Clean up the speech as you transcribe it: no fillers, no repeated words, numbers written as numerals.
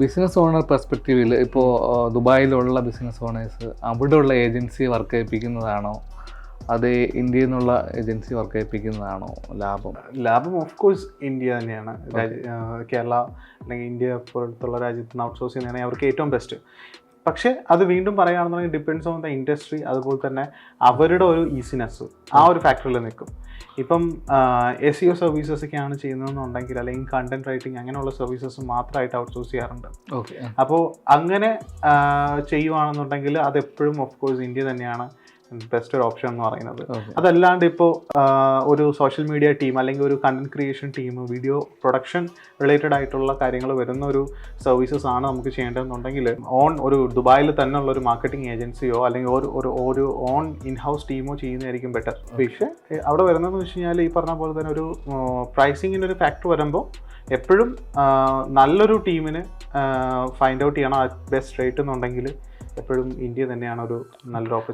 Business owner പെർസ്പെക്റ്റീവിൽ ഇപ്പോൾ ദുബായിലുള്ള business owners അവിടെയുള്ള agency work ചെയ്യിപ്പിക്കുന്നതാണോ അത് ഇന്ത്യയിൽ നിന്നുള്ള ഏജൻസി വർക്ക് ചെയ്യിപ്പിക്കുന്നതാണോ ലാഭം ഓഫ് കോഴ്സ് ഇന്ത്യ തന്നെയാണ്. കേരള അല്ലെങ്കിൽ ഇന്ത്യ പോലത്തുള്ള രാജ്യത്ത് നിന്ന് ഔട്ട്സോഴ്സ് ചെയ്യുന്നതാണ് അവർക്ക് ഏറ്റവും ബെസ്റ്റ്. പക്ഷേ അത് വീണ്ടും പറയുകയാണെന്നുണ്ടെങ്കിൽ ഡിപ്പെൻഡ്സ് ഓൺ ദ ഇൻഡസ്ട്രി, അതുപോലെ തന്നെ അവരുടെ ഒരു ഈസിനെസ് ആ ഒരു ഫാക്ടറിൽ നിൽക്കും. ഇപ്പം SEO സർവീസസ് ഒക്കെയാണ് ചെയ്യുന്നതെന്നുണ്ടെങ്കിൽ അല്ലെങ്കിൽ കണ്ടന്റ് റൈറ്റിംഗ് അങ്ങനെയുള്ള സർവീസസ് മാത്രമായിട്ട് ഔട്ട്സോഴ്സ് ചെയ്യാറുണ്ട്. അപ്പോൾ അങ്ങനെ ചെയ്യുവാണെന്നുണ്ടെങ്കിൽ അതെപ്പോഴും ഓഫ് കോഴ്സ് ഇന്ത്യ തന്നെയാണ് ബെസ്റ്റ് ഒരു ഓപ്ഷൻ എന്ന് പറയുന്നത്. അതല്ലാണ്ട് ഇപ്പോൾ ഒരു സോഷ്യൽ മീഡിയ ടീം അല്ലെങ്കിൽ ഒരു content creation team, video production related ആയിട്ടുള്ള കാര്യങ്ങൾ വരുന്ന ഒരു സർവീസസ് ആണ് നമുക്ക് ചെയ്യേണ്ടതെന്നുണ്ടെങ്കിൽ ഒരു ദുബായിൽ തന്നെ ഉള്ള ഒരു മാർക്കറ്റിംഗ് ഏജൻസിയോ അല്ലെങ്കിൽ ഒരു ഓൺ ഇൻഹൗസ് ടീമോ ചെയ്യുന്നതായിരിക്കും ബെറ്റർ. പക്ഷേ അവിടെ വരുന്നതെന്ന് വെച്ച് കഴിഞ്ഞാൽ ഈ പറഞ്ഞ പോലെ തന്നെ ഒരു പ്രൈസിങ്ങിൻ്റെ ഒരു ഫാക്ടർ വരുമ്പോൾ എപ്പോഴും നല്ലൊരു ടീമിന് ഫൈൻഡ് ഔട്ട് ചെയ്യണം ബെസ്റ്റ് റേറ്റ് എന്നുണ്ടെങ്കിൽ എപ്പോഴും ഇന്ത്യ തന്നെയാണ് ഒരു നല്ലൊരു ഓപ്പർച്യൂണിറ്റി.